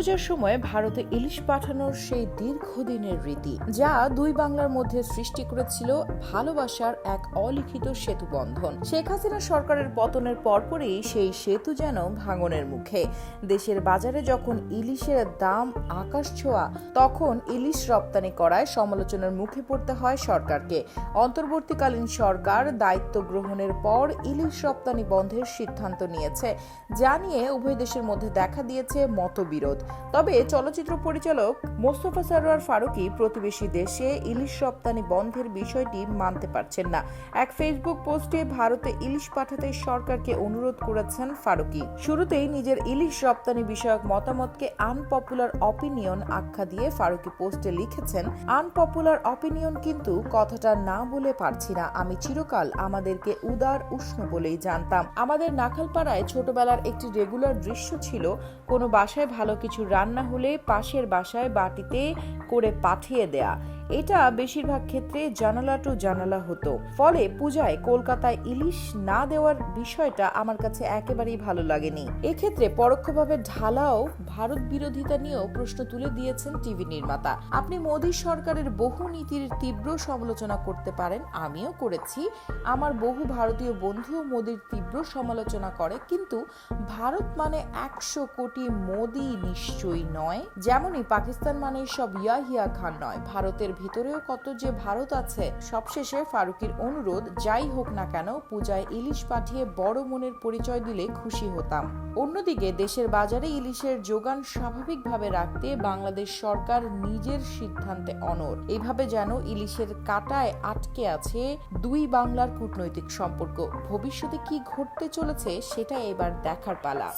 দুর্গাপূজার সময় ভারতে ইলিশ পাঠানোর সেই দীর্ঘদিনের রীতি, যা দুই বাংলার মধ্যে সৃষ্টি করেছিল ভালোবাসার এক অলিখিত সেতু বন্ধন। শেখ হাসিনা সরকারের পতনের পরপরই সেই সেতু যেন ভাঙনের মুখে। দেশের বাজারে যখন ইলিশের দাম আকাশ ছোঁয়া, তখন ইলিশ রপ্তানি করায় সমালোচনার মুখে পড়তে হয় সরকারকে। অন্তর্বর্তীকালীন সরকার দায়িত্ব গ্রহণের পর ইলিশ রপ্তানি বন্ধের সিদ্ধান্ত নিয়েছে, যা নিয়ে উভয় দেশের মধ্যে দেখা দিয়েছে মতবিরোধ। তবে চলচ্চিত্র পরিচালক মোস্তফা সরোয়ার ফারুকী প্রতিবেশী দেশে ইলিশ রপ্তানি বন্ধের বিষয়টি মানতে পারছেন না। এক ফেসবুক পোস্টে ভারতে ইলিশ পাঠাতে সরকারকে অনুরোধ করেছেন ফারুকী। শুরুতেই নিজের ইলিশ রপ্তানি বিষয়ক মতামতকে আনপপুলার অপিনিয়ন আখ্যা দিয়ে ফারুকী পোস্টে লিখেছেন, আনপপুলার অপিনিয়ন, কিন্তু কথাটা না বলে পারছি না। আমি চিরকাল আমাদেরকে উদার উষ্ণ বলেই জানতাম। আমাদের নাখালপাড়ায় ছোটবেলার একটি রেগুলার দৃশ্য ছিল, কোনো বাসায় ভালো কিছু রান্না হলে পাশের বাসায় বাটিতে করে পাঠিয়ে দেয়া। এটা বেশিরভাগ ক্ষেত্রে জানালা টু জানালা হতো। ফলে পূজায় কলকাতায় ইলিশ না দেওয়ার বিষয়টা আমার কাছে একেবারেই ভালো লাগেনি। এক্ষেত্রে পরোক্ষভাবে ঢালাও ভারত বিরোধিতা নিয়েও প্রশ্ন তুলে দিয়েছেন টিভি নির্মাতা। আপনি মোদী সরকারের বহু নীতির তীব্র সমালোচনা করতে পারেন, আমিও করেছি। আমার বহু ভারতীয় বন্ধুও মোদীর তীব্র সমালোচনা করে, কিন্তু ভারত মানে 100 কোটি মোদী নিশ্চয়ই নয়। যেমনই পাকিস্তান মানে সব ইয়াহিয়া খান নয়, ভারতের ভিতরেও কত যে ভারত আছে। সবশেষে ফারুকীর অনুরোধ, যাই হোক না কেন পূজায় ইলিশ পাঠিয়ে বড় মনের পরিচয় দিলে খুশি হতাম। অন্যদিকে দেশের বাজারে ইলিশের যোগান স্বাভাবিকভাবে রাখতে বাংলাদেশ সরকার নিজের সিদ্ধান্তে অনড়। এইভাবে যেন ইলিশের কাঁটায় আটকে আছে দুই বাংলার কূটনৈতিক সম্পর্ক। ভবিষ্যতে কি ঘটতে চলেছে সেটা এবার দেখার পালা।